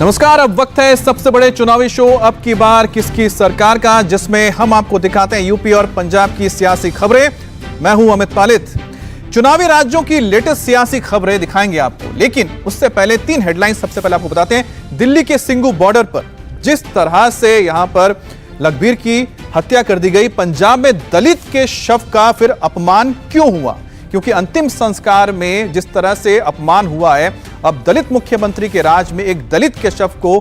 नमस्कार, अब वक्त है सबसे बड़े चुनावी शो अब की बार किसकी सरकार का, जिसमें हम आपको दिखाते हैं यूपी और पंजाब की सियासी खबरें। मैं हूं अमित पालित। चुनावी राज्यों की लेटेस्ट सियासी खबरें दिखाएंगे आपको, लेकिन उससे पहले तीन हेडलाइंस सबसे पहले आपको बताते हैं। दिल्ली के सिंघू बॉर्डर पर जिस तरह से यहां पर लखबीर की हत्या कर दी गई, पंजाब में दलित के शव का फिर अपमान क्यों हुआ? क्योंकि अंतिम संस्कार में जिस तरह से अपमान हुआ है, अब दलित मुख्यमंत्री के राज में एक दलित के शव को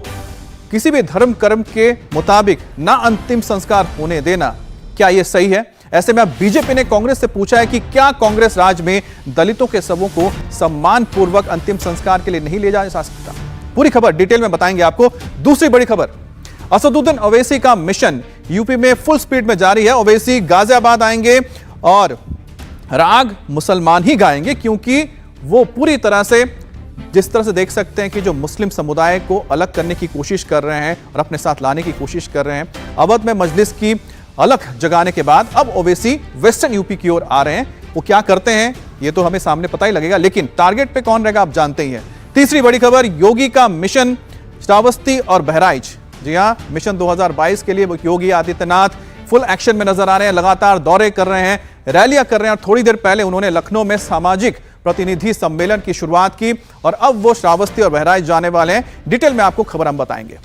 किसी भी धर्म कर्म के मुताबिक ना अंतिम संस्कार होने देना, क्या यह सही है? ऐसे में अब बीजेपी ने कांग्रेस से पूछा है कि क्या कांग्रेस राज में दलितों के शवों को सम्मान पूर्वक अंतिम संस्कार के लिए नहीं ले जाया जा सकता? पूरी खबर डिटेल में बताएंगे आपको। दूसरी बड़ी खबर, असदुद्दीन ओवैसी का मिशन यूपी में फुल स्पीड में जारी है। ओवैसी गाजियाबाद आएंगे और राग मुसलमान ही गाएंगे, क्योंकि वो पूरी तरह से जिस तरह से देख सकते हैं कि जो मुस्लिम समुदाय को अलग करने की कोशिश कर रहे हैं और अपने साथ लाने की कोशिश कर रहे हैं, अवध में मजलिस की अलग जगाने के बाद अब ओवैसी वेस्टर्न यूपी की ओर आ रहे हैं। वो क्या करते हैं ये तो हमें सामने पता ही लगेगा, लेकिन टारगेट पे कौन रहेगा आप जानते ही हैं। तीसरी बड़ी खबर, योगी का मिशन श्रावस्ती और बहराइच। जी हां, मिशन 2022 के लिए योगी आदित्यनाथ फुल एक्शन में नजर आ रहे हैं, लगातार दौरे कर रहे हैं, रैलियां कर रहे हैं और थोड़ी देर पहले उन्होंने लखनऊ में सामाजिक प्रतिनिधि सम्मेलन की शुरुआत की और अब वो श्रावस्ती और बहराइच जाने वाले हैं। डिटेल में आपको खबर हम बताएंगे।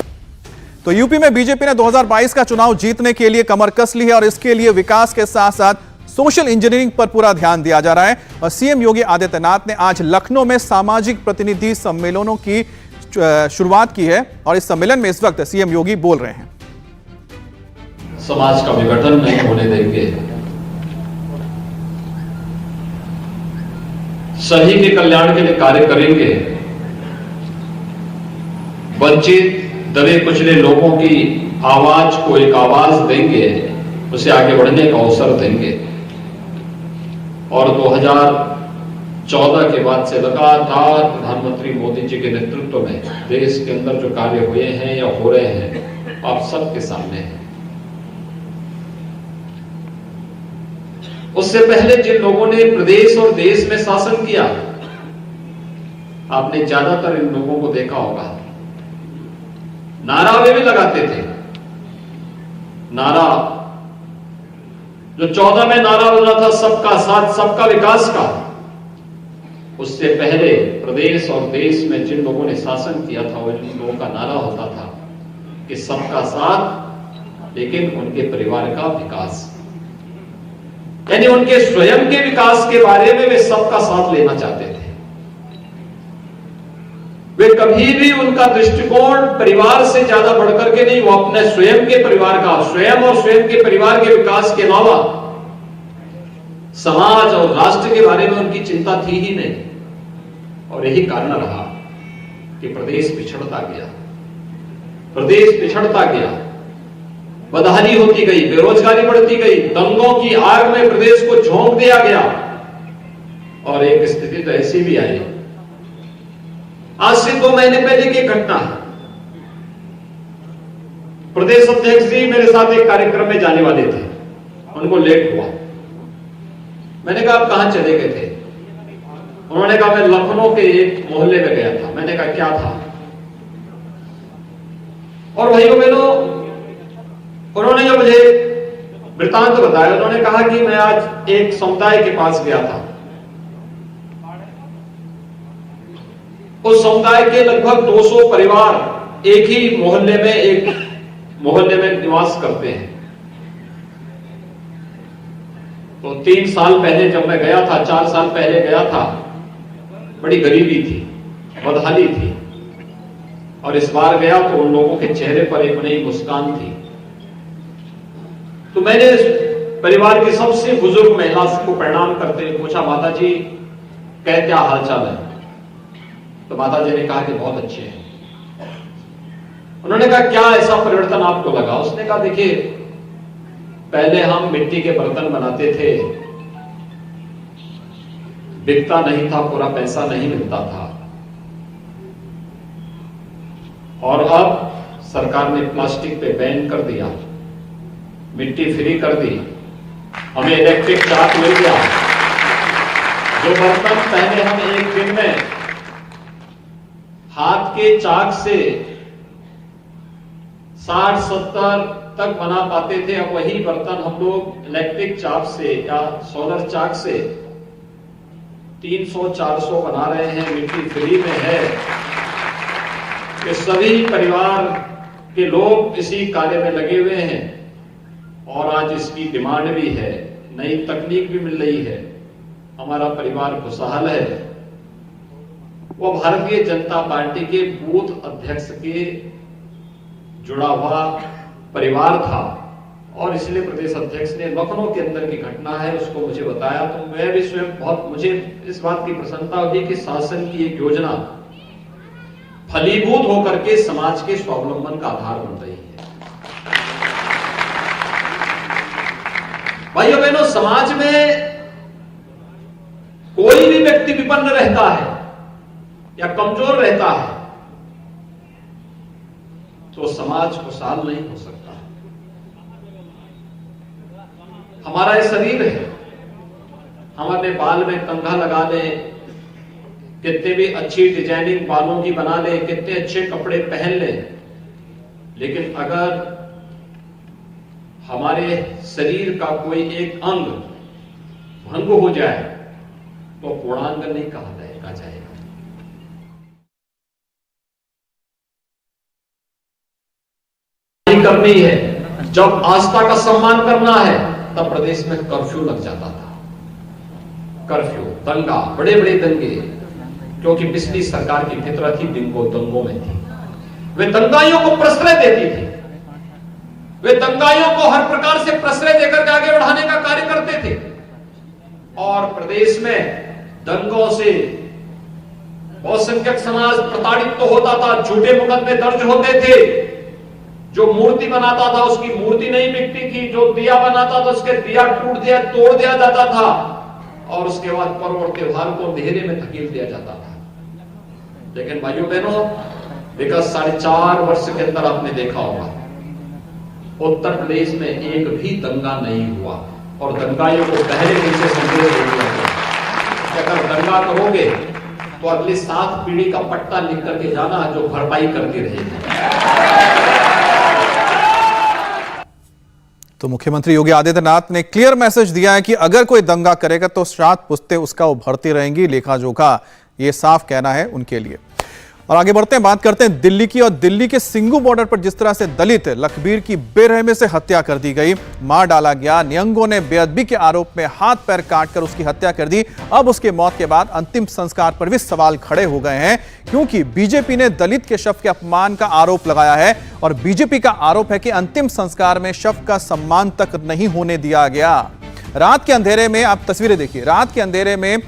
तो यूपी में बीजेपी ने 2022 का चुनाव जीतने के लिए कमर कस ली है और इसके लिए विकास के साथ साथ सोशल इंजीनियरिंग पर पूरा ध्यान दिया जा रहा है। और सीएम योगी आदित्यनाथ ने आज लखनऊ में सामाजिक प्रतिनिधि सम्मेलनों की शुरुआत की है और इस सम्मेलन में इस वक्त सीएम योगी बोल रहे हैं। समाज का विघटन नहीं होने देंगे, सभी के कल्याण के लिए कार्य करेंगे, वंचित दबे कुचले लोगों की आवाज को एक आवाज देंगे, उसे आगे बढ़ने का अवसर देंगे। और 2014 के बाद से लगातार प्रधानमंत्री मोदी जी के नेतृत्व में देश के अंदर जो कार्य हुए हैं या हो रहे हैं आप सबके सामने हैं। उससे पहले जिन लोगों ने प्रदेश और देश में शासन किया, आपने ज्यादातर इन लोगों को देखा होगा, नारा वे भी लगाते थे। नारा जो 14 में नारा बना था सबका साथ सबका विकास का, उससे पहले प्रदेश और देश में जिन लोगों ने शासन किया था, उन लोगों का नारा होता था कि सबका साथ लेकिन उनके परिवार का विकास, यानी उनके स्वयं के विकास के बारे में वे सबका साथ लेना चाहते थे। वे कभी भी उनका दृष्टिकोण परिवार से ज्यादा बढ़कर के नहीं, वो अपने स्वयं के परिवार का, स्वयं और स्वयं के परिवार के विकास के अलावा समाज और राष्ट्र के बारे में उनकी चिंता थी ही नहीं। और यही कारण रहा कि प्रदेश पिछड़ता गया, प्रदेश पिछड़ता गया, बदहाली होती गई, बेरोजगारी बढ़ती गई, दंगों की आग में प्रदेश को झोंक दिया गया और एक स्थिति तो ऐसी भी आई। आज से 2 महीने पहले की घटना है, प्रदेश अध्यक्ष जी मेरे साथ एक कार्यक्रम में जाने वाले थे, उनको लेट हुआ। मैंने कहा आप कहां चले गए थे? उन्होंने कहा मैं लखनऊ के एक मोहल्ले में गया था। मैंने कहा क्या था? और भाइयों बहनों, उन्होंने जो मुझे वृत्तांत बताया, उन्होंने कहा कि मैं आज एक समुदाय के पास गया था। उस समुदाय के लगभग 200 परिवार एक ही मोहल्ले में निवास करते हैं। तो 3 साल पहले जब मैं गया था, 4 साल पहले गया था, बड़ी गरीबी थी, बदहाली थी। और इस बार गया तो उन लोगों के चेहरे पर एक नई मुस्कान थी। तो मैंने परिवार की सबसे बुजुर्ग महिला को प्रणाम करते हुए पूछा, माता जी क्या हालचाल है? तो माता जी ने कहा कि बहुत अच्छे हैं। उन्होंने कहा क्या ऐसा परिवर्तन आपको लगा? उसने कहा देखिए, पहले हम मिट्टी के बर्तन बनाते थे, बिकता नहीं था, पूरा पैसा नहीं मिलता था, और अब सरकार ने प्लास्टिक पे बैन कर दिया, मिट्टी फ्री कर दी, हमें इलेक्ट्रिक चाक मिल गया। जो बर्तन पहले हम एक दिन में हाथ के चाक से 60-70 तक बना पाते थे। अब वही बर्तन हम लोग इलेक्ट्रिक चाक से या सोलर चाक से 300-400 बना रहे हैं। मिट्टी फ्री में है कि सभी परिवार के लोग इसी कार्य में लगे हुए हैं और आज इसकी डिमांड भी है, नई तकनीक भी मिल रही है। हमारा परिवार खुशहाल है। वो भारतीय जनता पार्टी के बूथ अध्यक्ष के जुड़ा हुआ परिवार था और इसलिए प्रदेश अध्यक्ष ने लखनऊ के अंदर की घटना है उसको मुझे बताया, तो मैं भी स्वयं बहुत मुझे इस बात की प्रसन्नता हुई कि शासन की एक योजना फलीभूत होकर के समाज के स्वावलंबन का आधार बन रही है। भाइयों बहनों, समाज में कोई भी व्यक्ति विपन्न रहता है या कमजोर रहता है तो समाज खुशहाल नहीं हो सकता। हमारा ये शरीर है, हम अपने बाल में कंघा लगा लें, कितने भी अच्छी डिजाइनिंग बालों की बना लें, कितने अच्छे कपड़े पहन लें, लेकिन अगर हमारे शरीर का कोई एक अंग भंग हो जाए तो पूर्णांग नहीं कहा जाएगा। करनी है, जब आस्था का सम्मान करना है तब प्रदेश में कर्फ्यू लग जाता था। कर्फ्यू, दंगा, बड़े बड़े दंगे, क्योंकि पिछली सरकार की फितरत ही दंगों में थी। वे दंगाइयों को प्रश्रय देती थी, वे दंगाइयों को हर प्रकार से प्रश्रय देकर के आगे बढ़ाने का कार्य करते थे और प्रदेश में दंगों से बहुसंख्यक समाज प्रताड़ित तो होता था, झूठे मुकदमे दर्ज होते थे। जो मूर्ति बनाता था उसकी मूर्ति नहीं बिकती थी, जो दिया बनाता था उसके दिया तोड़ दिया जाता था और उसके बाद पर्व और त्योहार को अंधेरे में धकेल दिया जाता था। लेकिन भाइयों बहनों, विगत 4.5 वर्ष के अंदर आपने देखा होगा उत्तर प्रदेश में एक भी दंगा नहीं हुआ और दंगाइयों को पहले दिन से संदेश दे दिया गया, अगर दंगा करोगे तो अगली 7 पीढ़ी का पट्टा लिख करके जाना जो भरपाई करती रहेगी। तो मुख्यमंत्री योगी आदित्यनाथ ने क्लियर मैसेज दिया है कि अगर कोई दंगा करेगा तो श्राद्ध पुस्तें उसका उभरती रहेंगी, लेखा जोखा, ये साफ कहना है उनके लिए। और आगे बढ़ते हैं, बात करते हैं दिल्ली की। और दिल्ली के सिंगू बॉर्डर पर जिस तरह से दलित लखबीर की बेरहमी से हत्या कर दी गई, मार डाला गया, निहंगों ने बेअदबी के आरोप में हाथ पैर काटकर उसकी हत्या कर दी। अब उसके मौत के बाद अंतिम संस्कार पर भी सवाल खड़े हो गए हैं, क्योंकि बीजेपी ने दलित के शव के अपमान का आरोप लगाया है और बीजेपी का आरोप है कि अंतिम संस्कार में शव का सम्मान तक नहीं होने दिया गया। रात के अंधेरे में, आप तस्वीरें देखिए, रात के अंधेरे में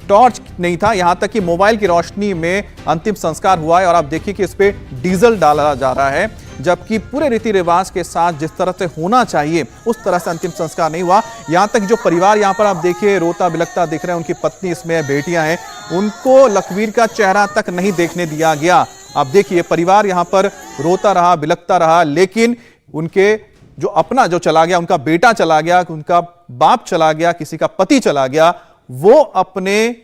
टॉर्च नहीं था, यहां तक कि मोबाइल की रोशनी में अंतिम संस्कार हुआ है और आप देखिए कि इस पे डीजल डाला जा रहा है, जबकि पूरे रीति रिवाज के साथ जिस तरह से होना चाहिए उस तरह से अंतिम संस्कार नहीं हुआ। यहां तक जो परिवार यहां पर आप देखिए रोता बिलखता दिख रहे हैं, उनकी पत्नी इसमें बेटियां हैं, उनको लखबीर का चेहरा तक नहीं देखने दिया गया। आप देखिए परिवार यहां पर रोता रहा, बिलखता रहा, लेकिन उनके जो अपना जो चला गया, उनका बेटा चला गया, उनका बाप चला गया, किसी का पति चला गया, वो अपने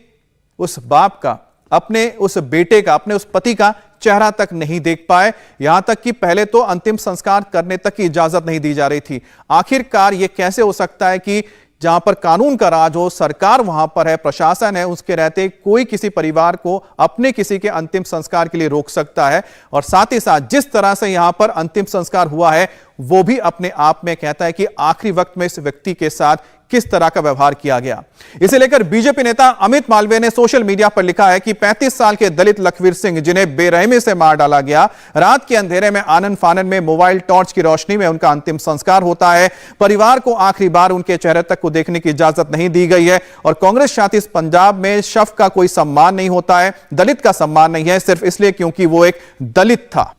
उस बाप का, अपने उस बेटे का, अपने उस पति का चेहरा तक नहीं देख पाए। यहां तक कि पहले तो अंतिम संस्कार करने तक की इजाजत नहीं दी जा रही थी। आखिरकार यह कैसे हो सकता है कि जहां पर कानून का राज हो, सरकार वहां पर है, प्रशासन है, उसके रहते कोई किसी परिवार को अपने किसी के अंतिम संस्कार के लिए रोक सकता है? और साथ ही साथ जिस तरह से यहां पर अंतिम संस्कार हुआ है वो भी अपने आप में कहता है कि आखिरी वक्त में इस व्यक्ति के साथ किस तरह का व्यवहार किया गया। इसे लेकर बीजेपी नेता अमित मालवीय ने सोशल मीडिया पर लिखा है कि 35 साल के दलित लखबीर सिंह, जिन्हें बेरहमी से मार डाला गया, रात के अंधेरे में आनन फानन में मोबाइल टॉर्च की रोशनी में उनका अंतिम संस्कार होता है। परिवार को आखिरी बार उनके चेहरे तक को देखने की इजाजत नहीं दी गई है और कांग्रेस शासित पंजाब में शव का कोई सम्मान नहीं होता है, दलित का सम्मान नहीं है, सिर्फ इसलिए क्योंकि वो एक दलित था।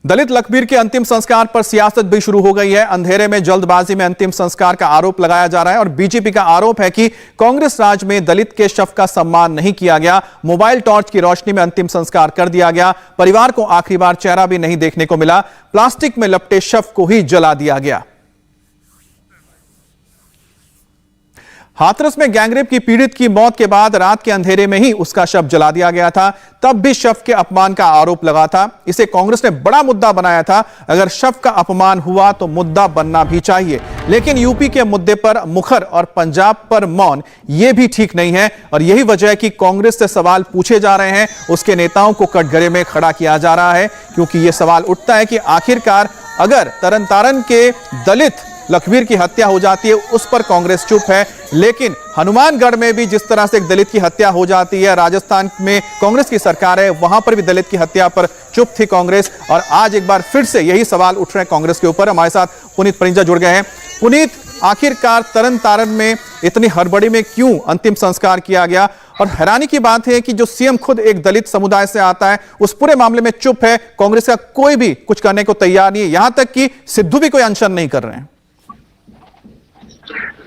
दलित लखबीर के अंतिम संस्कार पर सियासत भी शुरू हो गई है। अंधेरे में जल्दबाजी में अंतिम संस्कार का आरोप लगाया जा रहा है और बीजेपी का आरोप है कि कांग्रेस राज में दलित के शव का सम्मान नहीं किया गया, मोबाइल टॉर्च की रोशनी में अंतिम संस्कार कर दिया गया, परिवार को आखिरी बार चेहरा भी नहीं देखने को मिला, प्लास्टिक में लपटे शव को ही जला दिया गया। हाथरस में गैंगरेप की पीड़ित की मौत के बाद रात के अंधेरे में ही उसका शव जला दिया गया था। तब भी शव के अपमान का आरोप लगा था। इसे कांग्रेस ने बड़ा मुद्दा बनाया था। अगर शव का अपमान हुआ तो मुद्दा बनना भी चाहिए, लेकिन यूपी के मुद्दे पर मुखर और पंजाब पर मौन, यह भी ठीक नहीं है। और यही वजह है कि कांग्रेस से सवाल पूछे जा रहे हैं, उसके नेताओं को कटघरे में खड़ा किया जा रहा है, क्योंकि यह सवाल उठता है कि आखिरकार अगर तरन के दलित लखवीर की हत्या हो जाती है उस पर कांग्रेस चुप है, लेकिन हनुमानगढ़ में भी जिस तरह से एक दलित की हत्या हो जाती है, राजस्थान में कांग्रेस की सरकार है, वहां पर भी दलित की हत्या पर चुप थी कांग्रेस। और आज एक बार फिर से यही सवाल उठ रहे हैं कांग्रेस के ऊपर। हमारे साथ पुनीत परिंजा जुड़ गए हैं। पुनीत, आखिरकार तरन में इतनी हड़बड़ी में क्यों अंतिम संस्कार किया गया? और हैरानी की बात है कि जो सीएम खुद एक दलित समुदाय से आता है, उस पूरे मामले में चुप है। कांग्रेस का कोई भी कुछ करने को तैयार नहीं है, यहां तक कि सिद्धू भी कोई अनशन नहीं कर रहे हैं।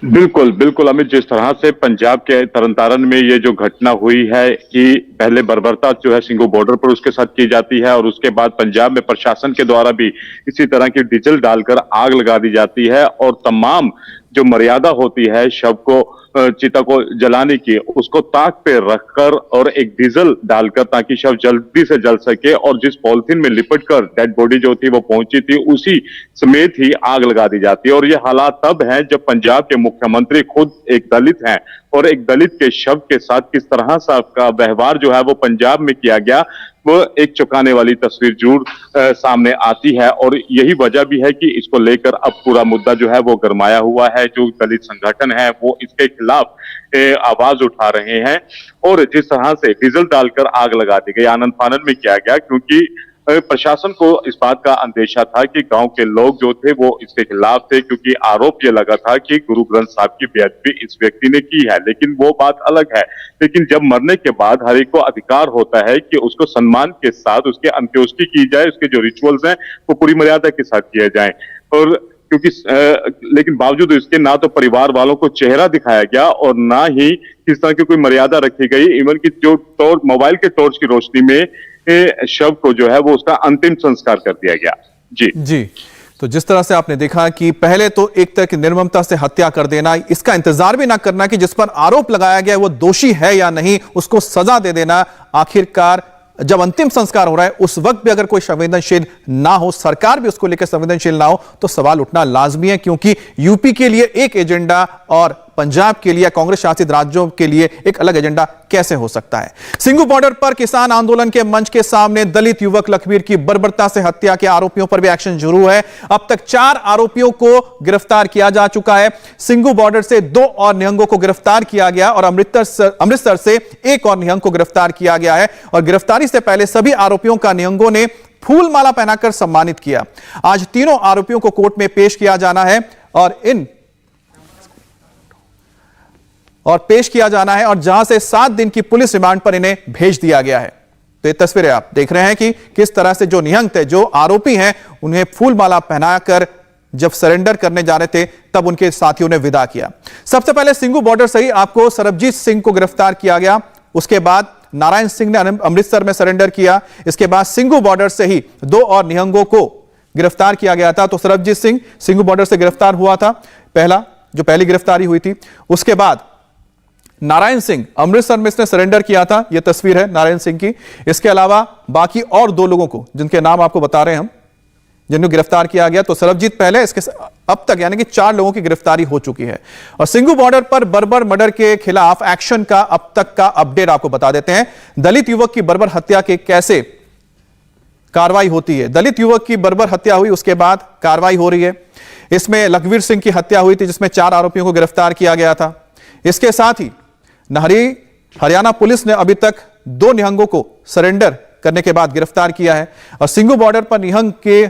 बिल्कुल बिल्कुल अमित, जिस तरह से पंजाब के तरन में ये जो घटना हुई है कि पहले बर्बरता जो है सिंघू बॉर्डर पर उसके साथ की जाती है, और उसके बाद पंजाब में प्रशासन के द्वारा भी इसी तरह की डीजल डालकर आग लगा दी जाती है, और तमाम जो मर्यादा होती है शव को चिता को जलाने की, उसको ताक पे रखकर और एक डीजल डालकर ताकि शव जल्दी से जल सके, और जिस पॉलिथीन में लिपट कर डेड बॉडी जो थी वो पहुंची थी उसी समेत ही आग लगा दी जाती है। और ये हालात तब हैं जब पंजाब के मुख्यमंत्री खुद एक दलित हैं, और एक दलित के शव के साथ किस तरह का व्यवहार जो है वो पंजाब में किया गया, वो एक चौंकाने वाली तस्वीर जरूर सामने आती है। और यही वजह भी है कि इसको लेकर अब पूरा मुद्दा जो है वो गरमाया हुआ है। जो दलित संगठन है वो इसके खिलाफ आवाज उठा रहे हैं, और जिस तरह से डीजल डालकर आग लगा दी गई, आनंद फानन में किया गया, क्योंकि प्रशासन को इस बात का अंदेशा था कि गांव के लोग जो थे वो इसके खिलाफ थे, क्योंकि आरोप ये लगा था कि गुरु ग्रंथ साहब की बेअदबी इस व्यक्ति ने की है। लेकिन वो बात अलग है। लेकिन जब मरने के बाद हर एक को अधिकार होता है कि उसको सम्मान के साथ उसके अंत्येष्टि की जाए, उसके जो रिचुअल्स हैं वो पूरी मर्यादा के साथ किए जाए। और क्योंकि लेकिन बावजूद इसके ना तो परिवार वालों को चेहरा दिखाया गया और ना ही किस तरह की कोई मर्यादा रखी गई। इवन की जो मोबाइल के टॉर्च की रोशनी में शव को जो है वो उसका अंतिम संस्कार कर दिया गया। जी। तो जिस तरह से आपने देखा कि पहले तो एक तरह की निर्ममता से हत्या कर देना, इसका इंतजार भी ना करना कि जिस पर आरोप लगाया गया वो दोषी है या नहीं, उसको सजा दे देना। आखिरकार जब अंतिम संस्कार हो रहा है उस वक्त भी अगर कोई संवेदनशील ना हो, सरकार भी उसको लेकर संवेदनशील ना हो, तो सवाल उठना लाजमी है, क्योंकि यूपी के लिए एक एजेंडा और पंजाब के लिए, कांग्रेस शासित राज्यों के लिए एक अलग एजेंडा कैसे हो सकता है। सिंघू बॉर्डर पर किसान आंदोलन के मंच के सामने दलित युवक लखवीर की बर्बरता से हत्या के आरोपियों पर भी एक्शन शुरू है। अब तक 4 आरोपियों को गिरफ्तार किया जा चुका है। सिंघू बॉर्डर से 2 और निहंगों को गिरफ्तार किया गया, और अमृतसर से 1 और निहंग को गिरफ्तार किया गया है। और गिरफ्तारी से पहले सभी आरोपियों का निहंगों ने फूल माला पहनाकर सम्मानित किया। आज तीनों आरोपियों को कोर्ट में पेश किया जाना है, और जहां से 7 दिन की पुलिस रिमांड पर इन्हें भेज दिया गया है। तो ये तस्वीरें आप देख रहे हैं कि किस तरह से जो निहंग थे, जो आरोपी हैं, उन्हें फूल माला पहनाकर जब सरेंडर करने जा रहे थे तब उनके साथियों ने विदा किया। सबसे पहले सिंघू बॉर्डर से ही आपको सरबजीत सिंह को गिरफ्तार किया गया, उसके बाद नारायण सिंह ने अमृतसर में सरेंडर किया, इसके बाद सिंघू बॉर्डर से ही 2 और निहंगों को गिरफ्तार किया गया था। तो सरबजीत सिंह सिंघू बॉर्डर से गिरफ्तार हुआ था, पहली गिरफ्तारी हुई थी। उसके बाद नारायण सिंह अमृतसर में इसने सरेंडर किया था, यह तस्वीर है नारायण सिंह की। इसके अलावा बाकी और 2 लोगों को, जिनके नाम आपको बता रहे हैं हम, जिनको गिरफ्तार किया गया। तो सरबजीत पहले, इसके अब तक यानी कि 4 लोगों की गिरफ्तारी हो चुकी है। और सिंघू बॉर्डर पर बर्बर मर्डर के खिलाफ एक्शन का अब तक का अपडेट आपको बता देते हैं। दलित युवक की बर्बर हत्या के कैसे कार्रवाई होती है। दलित युवक की बर्बर हत्या हुई, उसके बाद कार्रवाई हो रही है। इसमें लखवीर सिंह की हत्या हुई थी, जिसमें 4 आरोपियों को गिरफ्तार किया गया था। इसके साथ ही हरियाणा पुलिस ने अभी तक 2 निहंगों को सरेंडर करने के बाद गिरफ्तार किया है। और सिंघू बॉर्डर पर निहंग के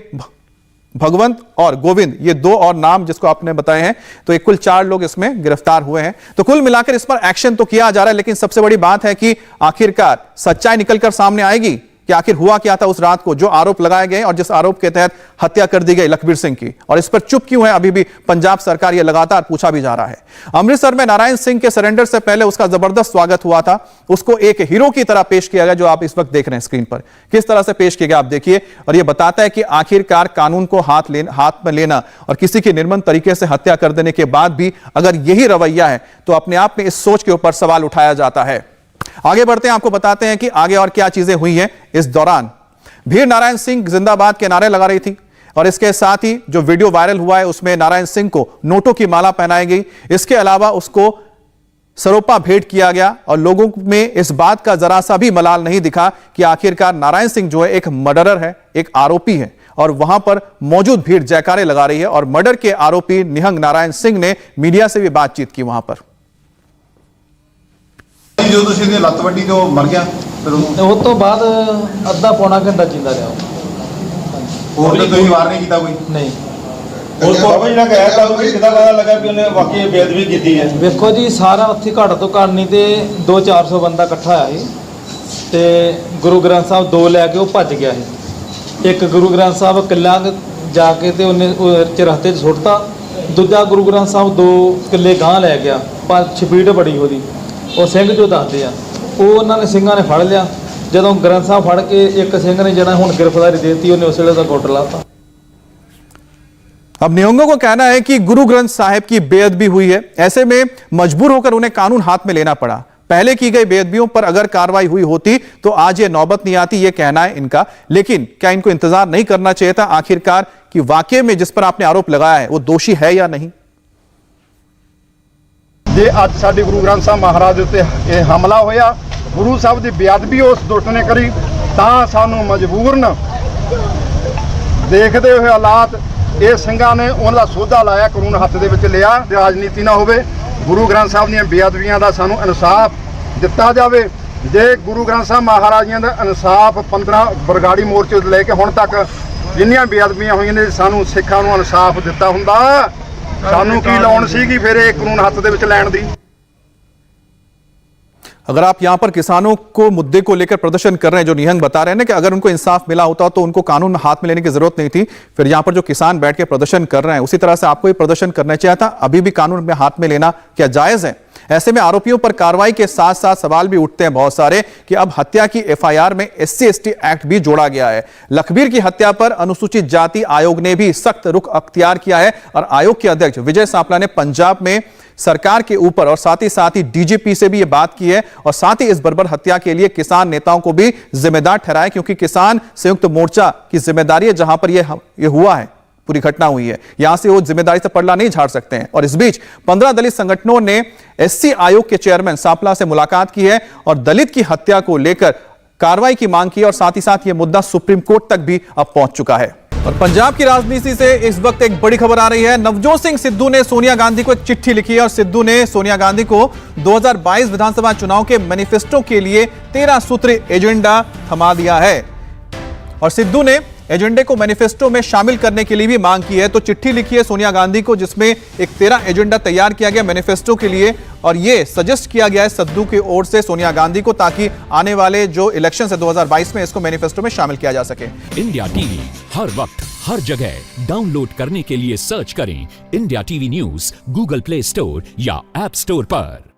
भगवंत और गोविंद, ये 2 और नाम जिसको आपने बताए हैं, तो एक कुल 4 लोग इसमें गिरफ्तार हुए हैं। तो कुल मिलाकर इस पर एक्शन तो किया जा रहा है, लेकिन सबसे बड़ी बात है कि आखिरकार सच्चाई निकलकर सामने आएगी कि आखिर हुआ क्या था उस रात को, जो आरोप लगाए गए और जिस आरोप के तहत हत्या कर दी गई लखबीर सिंह की, और इस पर चुप क्यों है अभी भी पंजाब सरकार, यह लगातार पूछा भी जा रहा है। अमृतसर में नारायण सिंह के सरेंडर से पहले उसका जबरदस्त स्वागत हुआ था, उसको एक हीरो की तरह पेश किया गया, जो आप इस वक्त देख रहे हैं स्क्रीन पर। किस तरह से पेश किया गया आप देखिए, और यह बताता है कि आखिरकार कानून को हाथ में लेना और किसी की निर्मम तरीके से हत्या कर देने के बाद भी अगर यही रवैया है तो अपने आप में इस सोच के ऊपर सवाल उठाया जाता है। आगे बढ़ते हैं, आपको बताते हैं कि आगे और क्या चीजें हुई हैं। इस दौरान भीड़ नारायण सिंह जिंदाबाद के नारे लगा रही थी, और इसके साथ ही जो वीडियो वायरल हुआ है उसमें नारायण सिंह को नोटों की माला पहनाई गई। इसके अलावा उसको सरोपा भेंट किया गया, और लोगों में इस बात का जरा सा भी मलाल नहीं दिखा कि आखिरकार नारायण सिंह जो है एक मर्डरर है, एक आरोपी है, और वहां पर मौजूद भीड़ जयकारे लगा रही है। और मर्डर के आरोपी निहंग नारायण सिंह ने मीडिया से भी बातचीत की वहां पर। जो ਤੁਸੀਂ ਦੀ ਲੱਤ ਵੱਡੀ ਤੇ ਉਹ ਮਰ ਗਿਆ, ਫਿਰ ਉਹਨੂੰ ਉਸ ਤੋਂ ਬਾਅਦ ਅੱਧਾ ਪੌਣਾ ਘੰਟਾ ਜਿੰਦਾ ਰਿਹਾ ਹੋਰ ਤਾਂ ਕੋਈ ਵਾਰ ਨਹੀਂ ਕੀਤਾ ਕੋਈ ਨਹੀਂ। ਉਸ ਤੋਂ ਬਾਅਦ ਜਿਹੜਾ ਗਿਆ ਤਾਂ ਉਹਨੂੰ ਕਿੱਦਾਂ ਪਤਾ ਲੱਗਾ ਵੀ ਉਹਨੇ ਵਾਕਈ ਬੇਅਦਬੀ ਕੀਤੀ ਹੈ? ਵੇਖੋ ਜੀ, ਸਾਰਾ ਉੱਥੇ ਘੱਟ ਤੋਂ ਘੱਟ ਨਹੀਂ ਤੇ 200-400 ਬੰਦਾ ਇਕੱਠਾ ਆਇਆ ਸੀ, ਤੇ ਗੁਰੂ ਗ੍ਰੰਥ ਸਾਹਿਬ 2 ਲੈ ਕੇ ਉਹ ਭੱਜ ਗਿਆ ਸੀ। ਇੱਕ ਗੁਰੂ ਗ੍ਰੰਥ ਸਾਹਿਬ ਕਿੱਲਾ ਜਾ ਕੇ ਤੇ ਉਹਨੇ ਚਰਖਤੇ 'ਚ ਸੁੱਟਤਾ, ਦੂਜਾ ਗੁਰੂ ਗ੍ਰੰਥ ਸਾਹਿਬ 2 ਕਿੱਲੇ ਗਾਂ ਲੈ ਗਿਆ, ਪਰ ਸਪੀਡ ਬੜੀ ਉਹਦੀ। ਉਹ ਸਿੰਘ ਜੋ ਦੱਸਦੇ ਆ, ਉਹ ਉਹਨਾਂ ਨੇ ਸਿੰਘਾਂ ਨੇ ਫੜ ਲਿਆ। ਜਦੋਂ ਗ੍ਰੰਥ ਸਾਹਿਬ ਫੜ ਕੇ ਇੱਕ ਸਿੰਘ ਨੇ ਜਿਹੜਾ ਹੁਣ ਗ੍ਰਿਫਤਾਰੀ ਦੇ ਦਿੱਤੀ, ਉਹਨੇ ਉਸ ਵੇਲੇ ਦਾ ਗੁੱਟ ਲਾਤਾ। अब निहंगों को कहना है कि गुरु ग्रंथ साहिब की बेअदबी हुई है, ऐसे में मजबूर होकर उन्हें कानून हाथ में लेना पड़ा। पहले की गई बेअदबियों पर अगर कार्रवाई हुई होती तो आज ये नौबत नहीं आती, ये कहना है इनका। लेकिन क्या इनको इंतजार नहीं करना चाहिए था आखिरकार कि वाकई में जिस पर आपने आरोप लगाया है वो दोषी है या नहीं? जे अज साडे गुरु ग्रंथ साहब महाराज दे उत्ते ये हमला होया, गुरु साहब की बेअदबी उस दुष्ट ने करी, तां सानू मजबूरन देखते हुए हालात ये ਸਿੰਘਾਂ ने उन्होंने सौदा लाया, कानून हत्थ दे विच लिया। राजनीति ना होवे, गुरु ग्रंथ साहब दी बेअदबियां दा सानू इंसाफ दिता जावे। जे गुरु ग्रंथ साहब महाराजियां दा इंसाफ 15 बरगाड़ी मोर्चे तो लेके हुण तक जिन्नियां बेअदबियां होईयां ने सानू सिखां नू इंसाफ दिता हुंदा, सानू की लोड़ सीगी फिर ये कानून हत्थ दे विच लैण दी। अगर आप यहां पर किसानों को मुद्दे को लेकर प्रदर्शन कर रहे हैं, जो निहंग बता रहे हैं ना कि अगर उनको इंसाफ मिला होता तो उनको कानून हाथ में लेने की जरूरत नहीं थी, फिर यहां पर जो किसान बैठ के प्रदर्शन कर रहे हैं उसी तरह से आपको भी प्रदर्शन करना चाहिए था। अभी भी कानून में हाथ में लेना क्या जायज है? ऐसे में आरोपियों पर कार्रवाई के साथ साथ सवाल भी उठते हैं बहुत सारे कि अब हत्या की एफआईआर में SC/ST एक्ट भी जोड़ा गया है। लखबीर की हत्या पर अनुसूचित जाति आयोग ने भी सख्त रुख अख्तियार किया है, और आयोग के अध्यक्ष विजय सांपला ने पंजाब में सरकार के ऊपर और साथ ही DGP से भी यह बात की है, और साथ ही इस बर्बर हत्या के लिए किसान नेताओं को भी जिम्मेदार ठहराया, क्योंकि किसान संयुक्त मोर्चा की जिम्मेदारी है जहां पर यह हुआ है, पूरी घटना हुई है, यहां से वो जिम्मेदारी से पल्ला नहीं झाड़ सकते हैं। और इस बीच 15 दलित संगठनों ने SC आयोग के चेयरमैन सांपला से मुलाकात की है और दलित की हत्या को लेकर कार्रवाई की मांग की, और साथ ही साथ यह मुद्दा सुप्रीम कोर्ट तक भी अब पहुंच चुका है। और पंजाब की राजनीति से इस वक्त एक बड़ी खबर आ रही है। नवजोत सिंह सिद्धू ने सोनिया गांधी को एक चिट्ठी लिखी है, और सिद्धू ने सोनिया गांधी को 2022 विधानसभा चुनाव के मैनिफेस्टो के लिए 13 सूत्री एजेंडा थमा दिया है, और सिद्धू ने एजेंडे को मैनिफेस्टो में शामिल करने के लिए भी मांग की है। तो चिट्ठी लिखी है सोनिया गांधी को, जिसमें एक 13 एजेंडा तैयार किया गया मैनिफेस्टो के लिए, और यह सजेस्ट किया गया है सिद्धू की ओर से सोनिया गांधी को, ताकि आने वाले जो इलेक्शन है 2022 में इसको मैनिफेस्टो में शामिल किया जा सके। इंडिया टीवी हर वक्त हर जगह डाउनलोड करने के लिए सर्च करें India TV news Google play store या ऐप स्टोर पर।